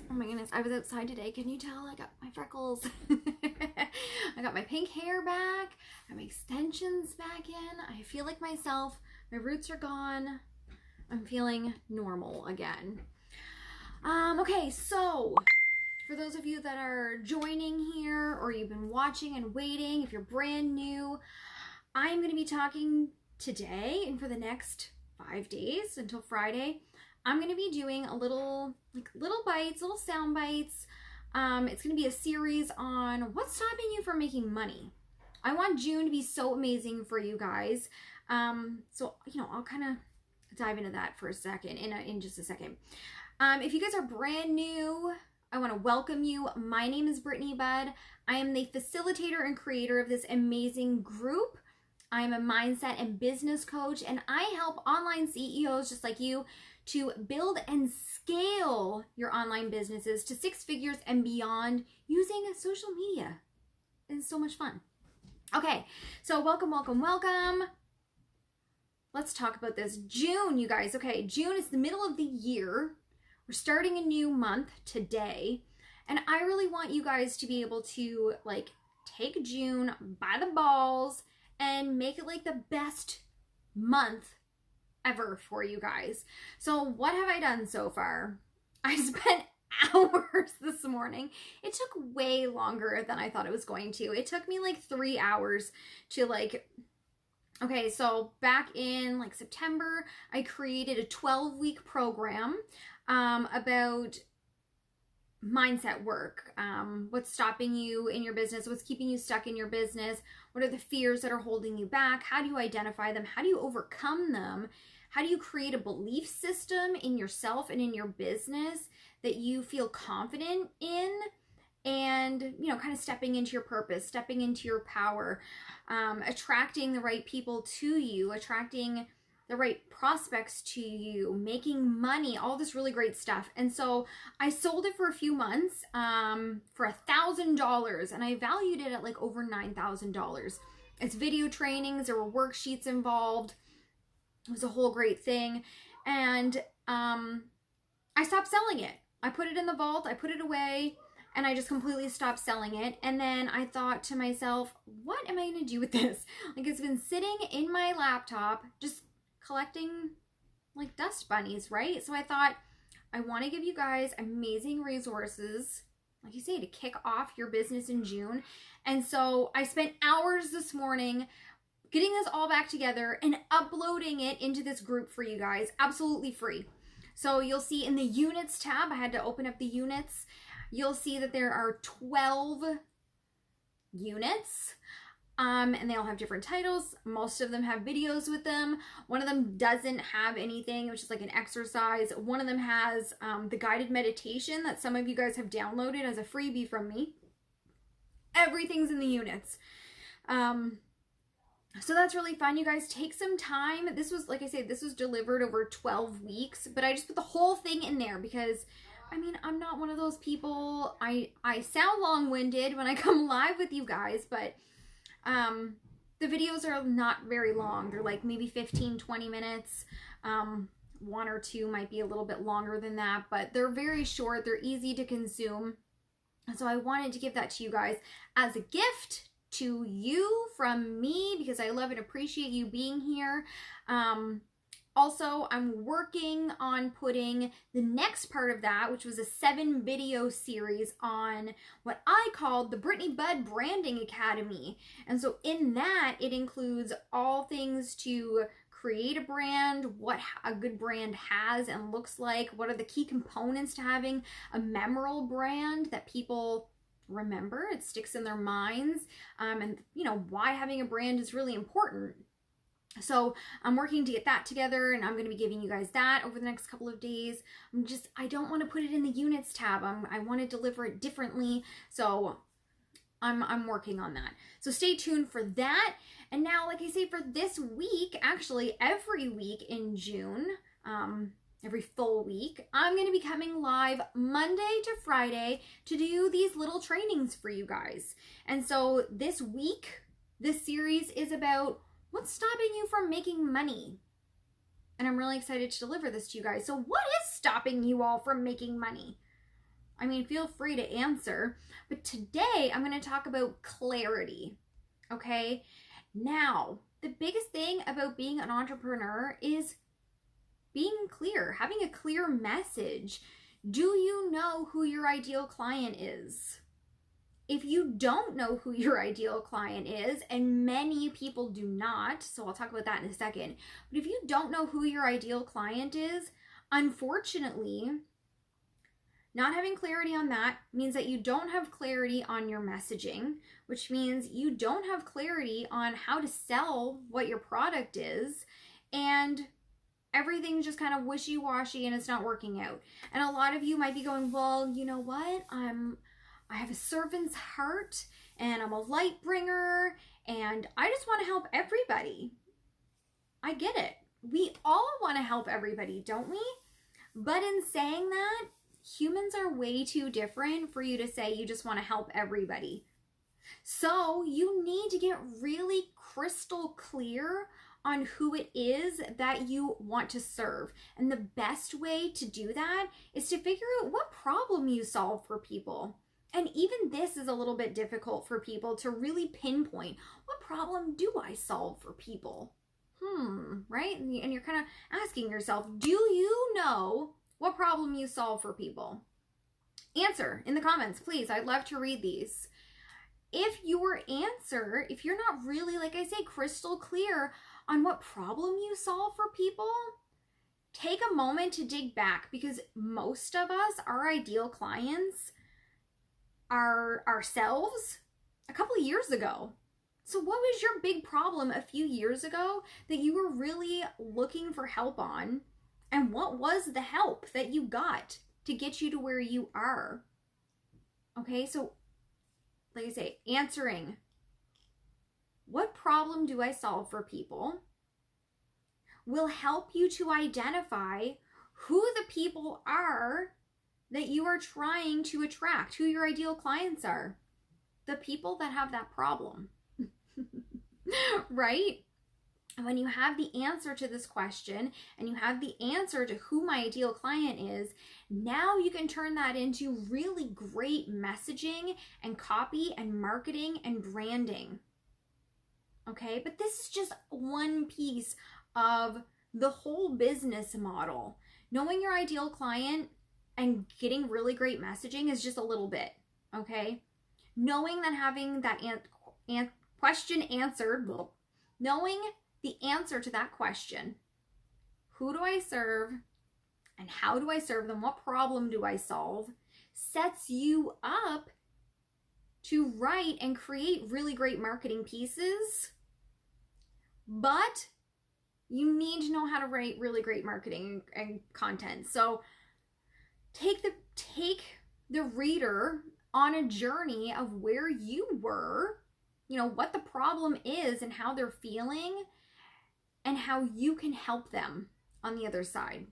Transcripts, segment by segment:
Oh my goodness, I was outside today. Can you tell? I got my freckles. I got my pink hair back. I got my extensions back in. I feel like myself. My roots are gone. I'm feeling normal again. Okay, so for those of you that are joining here or you've been watching and waiting, if you're brand new, I'm going to be talking today and for the next 5 days until Friday. I'm going to be doing a little bites, little sound bites. It's going to be a series on what's stopping you from making money. I want June to be so amazing for you guys. So, I'll kind of dive into that for a second, in just a second. If you guys are brand new, I want to welcome you. My name is Brittany Budd. I am the facilitator and creator of this amazing group. I'm a mindset and business coach, and I help online CEOs just like you to build and scale your online businesses to 6 figures and beyond using social media. It's so much fun. Okay, so welcome. Let's talk about this. June, you guys. Okay, June is the middle of the year. We're starting a new month today, and I really want you guys to be able to take June by the balls and make it like the best month ever for you guys. So what have I done so far? I spent hours this morning. It took way longer than I thought it was going to. It took me like 3 hours to okay, so back in September, I created a 12-week program about mindset work. What's stopping you in your business? What's keeping you stuck in your business? What are the fears that are holding you back? How do you identify them? How do you overcome them? How do you create a belief system in yourself and in your business that you feel confident in? And, kind of stepping into your purpose, stepping into your power, attracting the right people to you, attracting the right prospects to you, making money, all this really great stuff. And so I sold it for a few months for $1,000, and I valued it at over $9,000. It's video trainings, there were worksheets involved. It was a whole great thing. And I stopped selling it. I put it in the vault, I put it away, and I just completely stopped selling it. And then I thought to myself, what am I going to do with this? It's been sitting in my laptop, just collecting dust bunnies, right? So I thought, I want to give you guys amazing resources, like you say, to kick off your business in June. And so I spent hours this morning getting this all back together and uploading it into this group for you guys, absolutely free. So you'll see in the units tab, I had to open up the units. You'll see that there are 12 units. And they all have different titles. Most of them have videos with them. One of them doesn't have anything, which is an exercise. One of them has the guided meditation that some of you guys have downloaded as a freebie from me. Everything's in the units. So that's really fun. You guys take some time. This was, like I said, this was delivered over 12 weeks, but I just put the whole thing in there because I'm not one of those people. I sound long-winded when I come live with you guys, but the videos are not very long. They're maybe 15, 20 minutes. 1 or 2 might be a little bit longer than that, but they're very short. They're easy to consume. And so I wanted to give that to you guys as a gift to you from me because I love and appreciate you being here. Also, I'm working on putting the next part of that, which was a 7-video series on what I called the Brittany Budd Branding Academy. And so in that, it includes all things to create a brand, what a good brand has and looks like, what are the key components to having a memorable brand that people remember, it sticks in their minds, and why having a brand is really important. So I'm working to get that together, and I'm going to be giving you guys that over the next couple of days. I don't want to put it in the units tab. I want to deliver it differently. So I'm working on that. So stay tuned for that. And now, like I say, for this week, actually every week in June, every full week, I'm going to be coming live Monday to Friday to do these little trainings for you guys. And so this week, this series is about what's stopping you from making money. And I'm really excited to deliver this to you guys. So what is stopping you all from making money? I mean, feel free to answer. But today I'm going to talk about clarity. Okay? Now, the biggest thing about being an entrepreneur is being clear, having a clear message. Do you know who your ideal client is? If you don't know who your ideal client is, and many people do not, so I'll talk about that in a second, but if you don't know who your ideal client is, unfortunately, not having clarity on that means that you don't have clarity on your messaging, which means you don't have clarity on how to sell what your product is, and everything's just kind of wishy-washy and it's not working out. And a lot of you might be going, well, you know what? I have a servant's heart and I'm a light bringer and I just want to help everybody. I get it. We all want to help everybody, don't we? But in saying that, humans are way too different for you to say you just want to help everybody. So you need to get really crystal clear on who it is that you want to serve. And the best way to do that is to figure out what problem you solve for people. And even this is a little bit difficult for people to really pinpoint. What problem do I solve for people? Right? And you're kind of asking yourself, do you know what problem you solve for people? Answer in the comments, please. I'd love to read these. If your answer, if you're not really, like I say, crystal clear on what problem you solve for people, take a moment to dig back, because most of us, our ideal clients, are ourselves a couple of years ago. So what was your big problem a few years ago that you were really looking for help on? And what was the help that you got to get you to where you are? Okay, so like I say, answering, what problem do I solve for people, will help you to identify who the people are that you are trying to attract, who your ideal clients are. The people that have that problem. Right? And when you have the answer to this question and you have the answer to who my ideal client is, now you can turn that into really great messaging and copy and marketing and branding. Okay, but this is just one piece of the whole business model. Knowing your ideal client and getting really great messaging is just a little bit, okay? Knowing that having that question answered, knowing the answer to that question, who do I serve and how do I serve them, what problem do I solve, sets you up to write and create really great marketing pieces. But you need to know how to write really great marketing and content. So take the reader on a journey of where you were, you know, what the problem is and how they're feeling and how you can help them on the other side.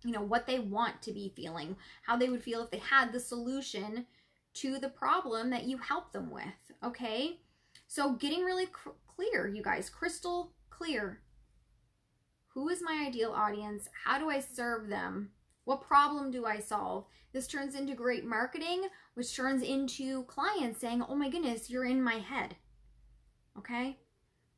You know, what they want to be feeling, how they would feel if they had the solution to the problem that you help them with, okay? So getting really clear, you guys, crystal clear. Who is my ideal audience? How do I serve them? What problem do I solve? This turns into great marketing, which turns into clients saying, oh my goodness, you're in my head. Okay?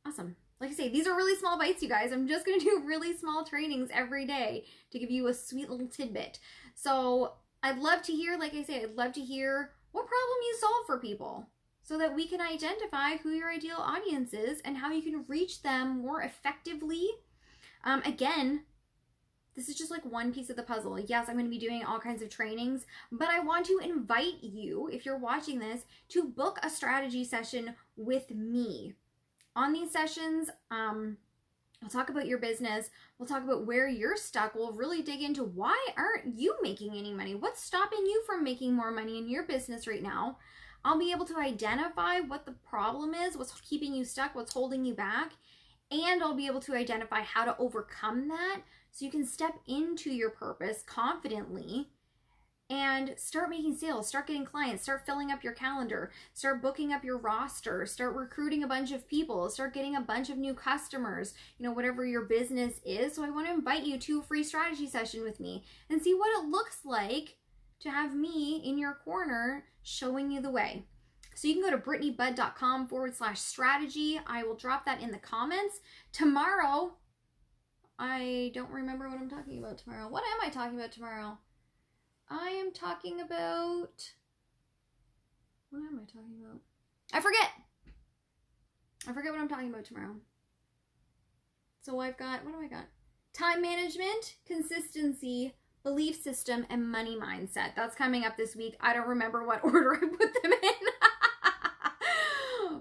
Awesome. Like I say, these are really small bites, you guys. I'm just going to do really small trainings every day to give you a sweet little tidbit. So I'd love to hear, like I say, I'd love to hear what problem you solve for people so that we can identify who your ideal audience is and how you can reach them more effectively. Again, this is just like one piece of the puzzle. Yes, I'm going to be doing all kinds of trainings, but I want to invite you, if you're watching this, to book a strategy session with me. On these sessions, we'll talk about your business. We'll talk about where you're stuck. We'll really dig into why aren't you making any money? What's stopping you from making more money in your business right now? I'll be able to identify what the problem is, what's keeping you stuck, what's holding you back, and I'll be able to identify how to overcome that so you can step into your purpose confidently and start making sales, start getting clients, start filling up your calendar, start booking up your roster, start recruiting a bunch of people, start getting a bunch of new customers, you know, whatever your business is. So I want to invite you to a free strategy session with me and see what it looks like to have me in your corner showing you the way. So you can go to brittanybudd.com/strategy. I will drop that in the comments. Tomorrow, I don't remember what I'm talking about tomorrow. What am I talking about tomorrow? I am talking about... What am I talking about? I forget what I'm talking about tomorrow. So I've got, what do I got? Time management, consistency, belief system, and money mindset. That's coming up this week. I don't remember what order I put them in.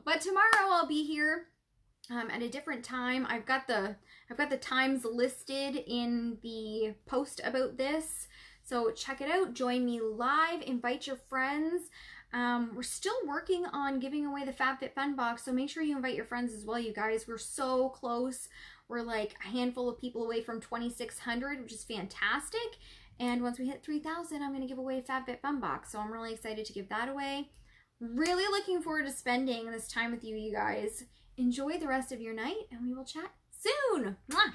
But tomorrow I'll be here at a different time. I've got the times listed in the post about this. So check it out. Join me live. Invite your friends. We're still working on giving away the FabFitFun box, so make sure you invite your friends as well, you guys. We're so close. We're like a handful of people away from 2,600, which is fantastic. And once we hit 3,000, I'm going to give away a FabFitFun box, so I'm really excited to give that away. Really looking forward to spending this time with you, you guys. Enjoy the rest of your night, and we will chat soon. Mwah!